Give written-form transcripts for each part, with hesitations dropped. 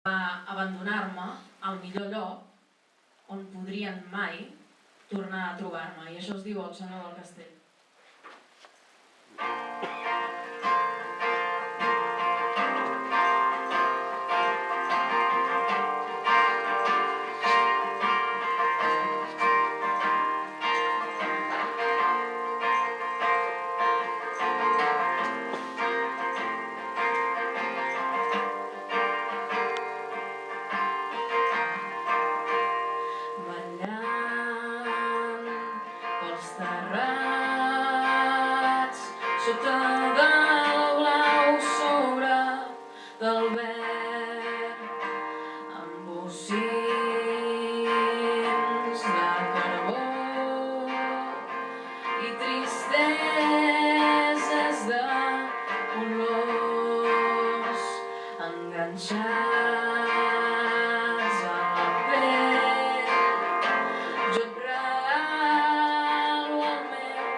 va abandonar-me al millor lloc on podrien mai tornar a trobar-me, i això es diu El Senyor del Castell. Sota del blau sobre del verd, amb bocins de carbó i tristeses de colors enganxats a la pell. Jo et regalo el meu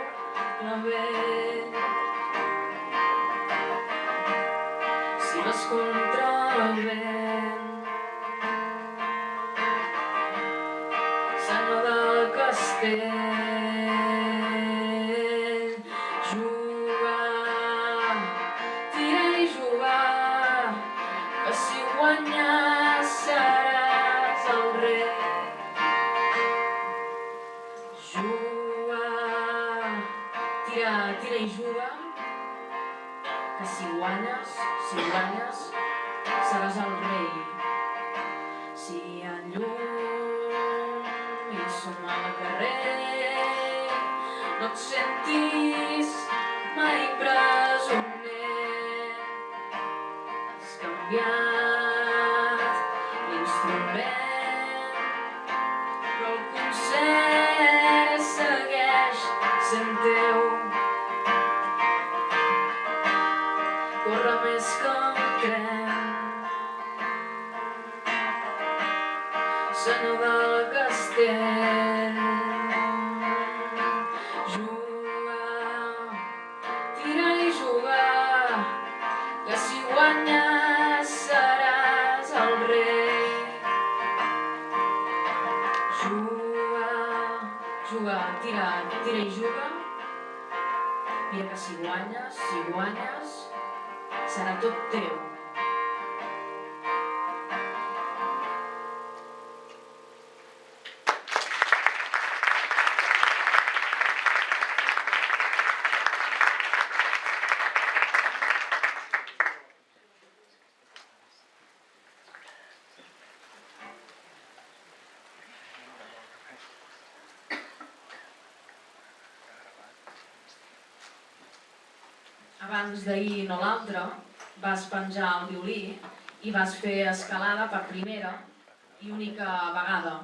clavell. Si vas contra el vent, senyor del castell, juga, tira i juga, que si guanyes seràs el rei. Juga, tira i juga, que si guanyes seràs el rei. Si hi ha llum i som al carrer, no et sentis mai presoner. Has canviat l'instrument, però el concert segueix sent teu. Corre més que un tren, senyor del castell. Juga, tira i juga, que si guanyes seràs el rei. Juga, tira i juga, mira que si guanyes serà tot teu. Abans d'ahir no l'altre, vas penjar el violí i vas fer escalada per primera i única vegada.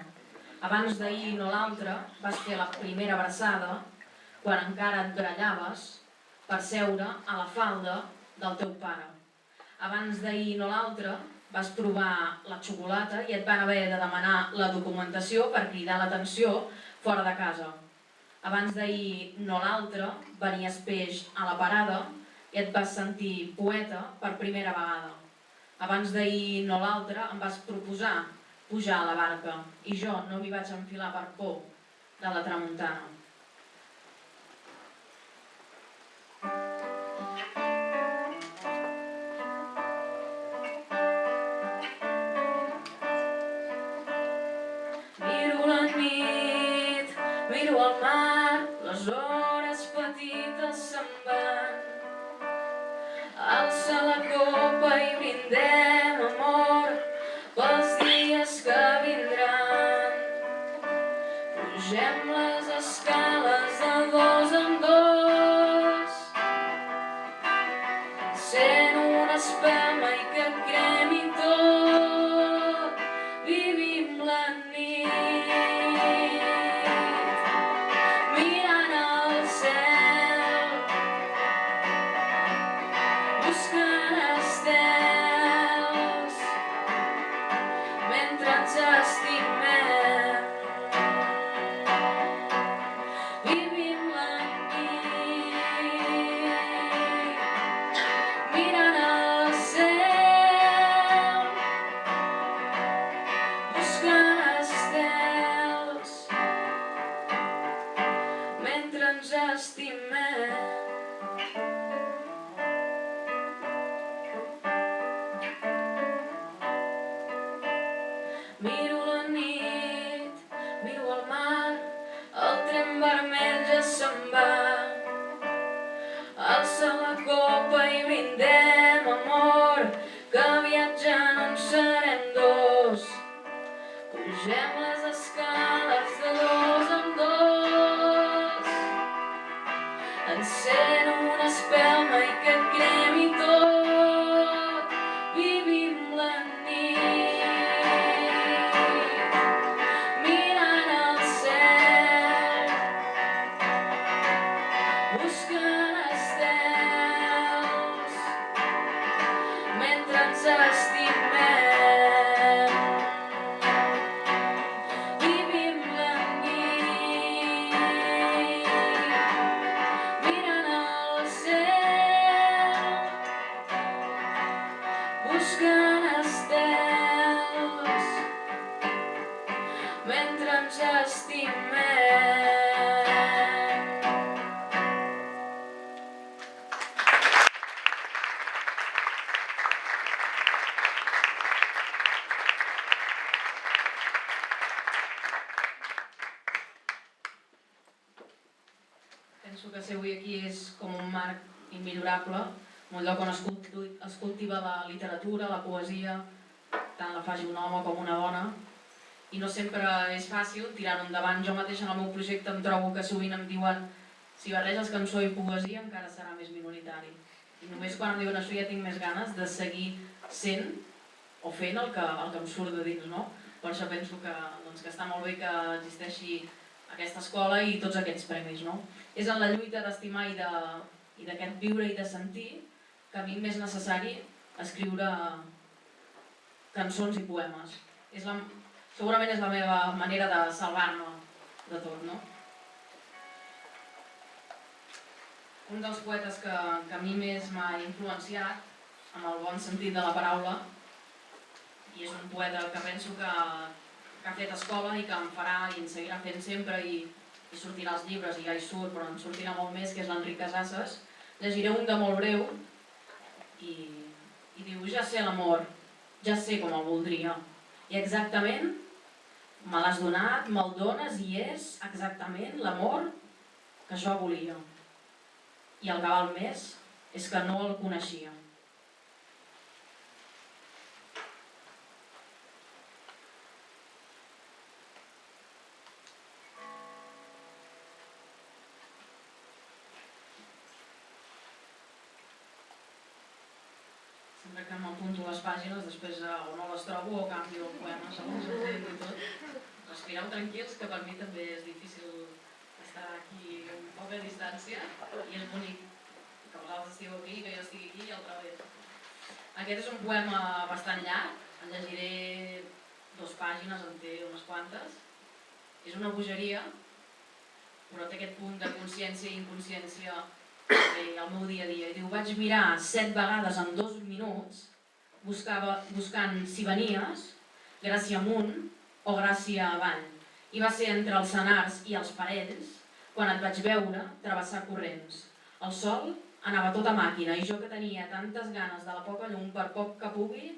Abans d'ahir no l'altre, vas fer la primera abraçada quan encara et barallaves per seure a la falda del teu pare. Abans d'ahir no l'altre, vas provar la xocolata i et van haver de demanar la documentació per cridar l'atenció fora de casa. Abans d'ahir no l'altre, venies peix a la parada i et vas sentir poeta per primera vegada. Abans d'ahir no l'altre em vas proposar pujar a la barca i jo no m'hi vaig enfilar per por de la tramuntana. Miro la nit, miro el mar, les hores petites se'n van. Alça la copa i brindem amor pels dies que vindran. Pugem les escales de dos en dos, sent una espelma i que cremi tot. Vivim la nit, mirant al cel, buscant estels, mentre ens estimem. Vivim la nit, mirant al cel, Miro la nit, miro el mar, el tren vermell ja se'n va. Alça la copa i brindem, amor, que viatjant en serem dos. Pugem les escales de dos en dos. Encén una espelma i que cremi tot. Vivim la nit, mirant el cel, buscant estels, mentre ens estimem. Vivim la nit, mirant el cel, buscant estels, mentre ens estimem. Penso que ser avui aquí és com un marc immillorable, un lloc on es cultiva la literatura, la poesia, tant la faci un home com una dona, i no sempre és fàcil tirar-ho endavant. Jo mateix en el meu projecte em trobo que sovint em diuen si barreges cançó i poesia encara serà més minoritari. I només quan em diuen això ja tinc més ganes de seguir sent o fent el que em surt de dins, no? Per això penso que està molt bé que existeixi aquesta escola i tots aquests premis, no? És en la lluita d'estimar i d'aquest viure i de sentir que a mi m'és necessari escriure cançons i poemes. Segurament és la meva manera de salvar-me de tot, no? Un dels poetes que a mi més m'ha influenciat, en el bon sentit de la paraula, i és un poeta que penso que ha fet escola i que em farà i en seguirà fent sempre i sortirà als llibres i ja hi surt, però en sortirà molt més, que és l'Enric Casases. Llegiré un de molt breu i diu: ja sé l'amor, ja sé com el voldria, i exactament me l'has donat, me'l dones i és exactament l'amor que jo volia. I el que val més és que no el coneixia. Sempre que m'apunto les pàgines, després o no les trobo o canvio el poema, segons el temps i tot. Respireu tranquils, que per mi també és difícil estar aquí a un poc de distància i és bonic que vosaltres estigueu aquí, que jo estigui aquí i al revés. Aquest és un poema bastant llarg, en llegiré 2 pàgines, en té unes quantes. És una bogeria, però té aquest punt de consciència i inconsciència al meu dia a dia. I diu: vaig mirar 7 vegades en 2 minuts, buscant si venies, gràcia amunt o gràcia avall. I va ser entre els senars i els parells quan et vaig veure travessar corrents. El sol anava tota màquina i jo, que tenia tantes ganes de la poca llum per poc que pugui,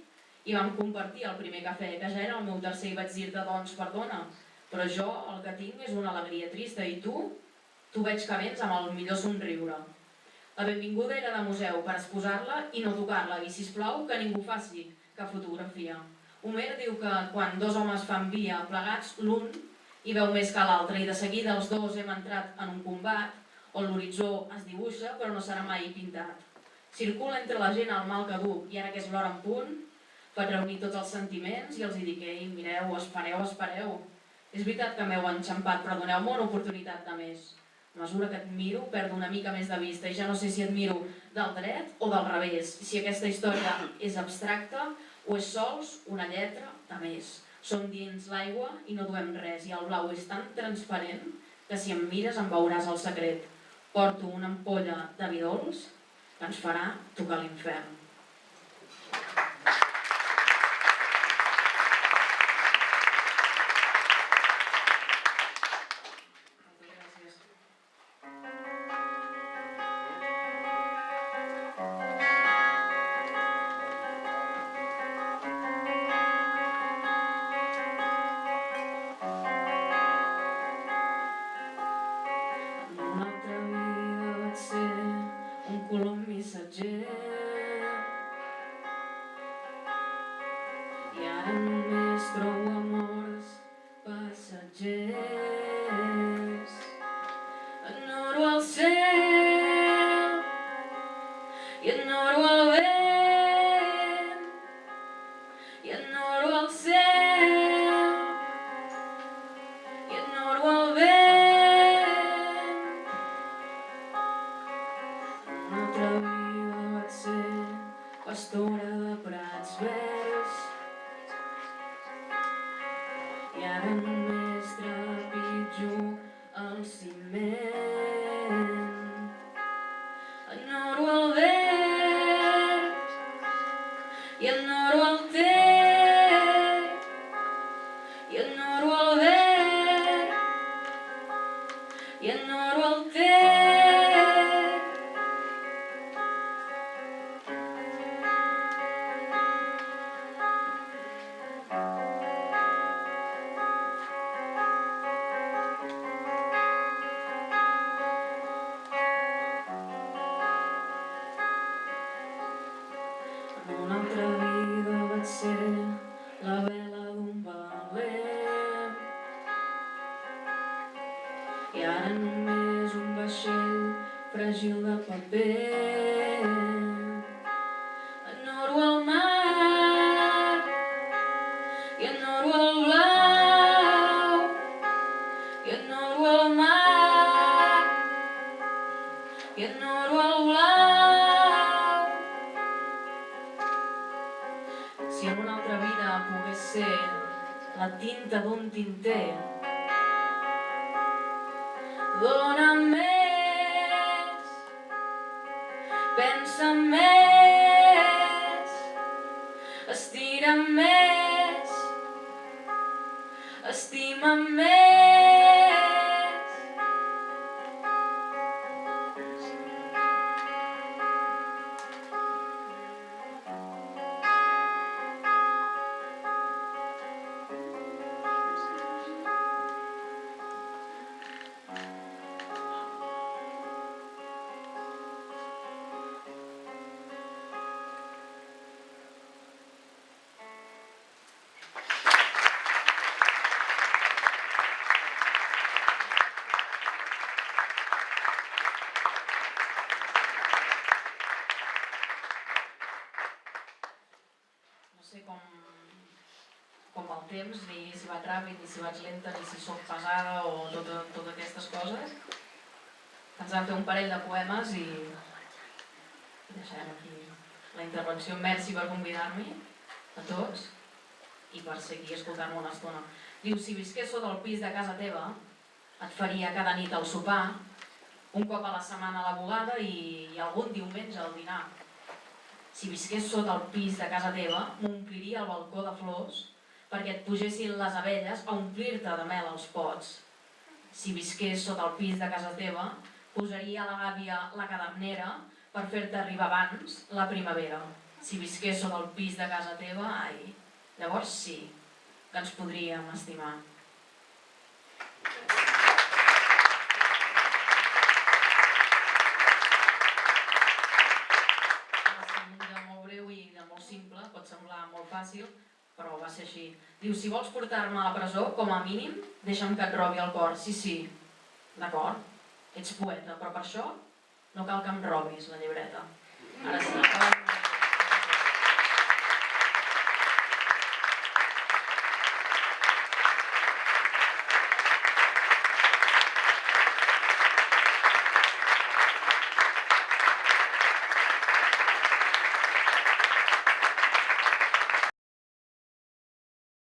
i vam compartir el primer cafè, que ja era el meu tercer, i vaig dir-te: doncs perdona, però jo el que tinc és una alegria trista i tu veig que vens amb el millor somriure. La benvinguda era de museu per exposar-la i no tocar-la, i sisplau que ningú faci cap fotografia. Homer diu que quan 2 homes fan via plegats, l'un hi veu més que l'altre, i de seguida els 2 hem entrat en un combat on l'horitzó es dibuixa però no serà mai pintat. Circula entre la gent el mal que duc, i ara que és l'hora en punt faig reunir tots els sentiments i els hi dic: ei, mireu, espereu, espereu. És veritat que m'heu enxampat, però doneu-me una oportunitat de més. A mesura que et miro, perdo una mica més de vista i ja no sé si et miro del dret o del revés, si aquesta història és abstracta o és sols una lletra de més. Som dins l'aigua i no duem res, i el blau és tan transparent que si em mires em veuràs el secret. Porto una ampolla de vi dolç que ens farà tocar l'infern. ara només trobo amors passatgers. Enoro el cel i enoro el vent, i enoro el cel i enoro el vent. Una altra vida vaig ser pastora de prats verds i ara només trepitjo el ciment. Enoro el verd i enoro el ter, i enoro el verd i enoro el ter. En una altra vida vaig ser la vela d'un veler i ara només un vaixell fràgil de paper. Enoro el mar i enoro el blau, i enoro el mar i enoro el blau. Si en una altra vida pogués ser la tinta d'un tinter, dona'm més, pensa més, estira'm més, estima'm més. No sé com va el temps, ni si vaig ràpid, ni si vaig lenta, ni si soc pesada o totes aquestes coses. Ens vam fer un parell de poemes i deixarem aquí la intervenció. Merci per convidar-m'hi a tots i per ser aquí i escoltar-me una estona. Diu, si visqués sota el pis de casa teva, et faria cada nit el sopar, un cop a la setmana la bugada i algun diumenge al dinar. Si visqués sota el pis de casa teva, m'ompliria el balcó de flors perquè et pugessin les abelles a omplir-te de mel els pots. Si visqués sota el pis de casa teva, posaria a la gàbia la cadernera per fer-te arribar abans la primavera. Si visqués sota el pis de casa teva, ai, llavors sí que ens podríem estimar. De molt breu i de molt simple, pot semblar molt fàcil, però va ser així. Diu, si vols portar-me a la presó, com a mínim, deixa'm que et robi el cor. Sí, d'acord, ets poeta, però per això no cal que em robis la llibreta. Ara sí.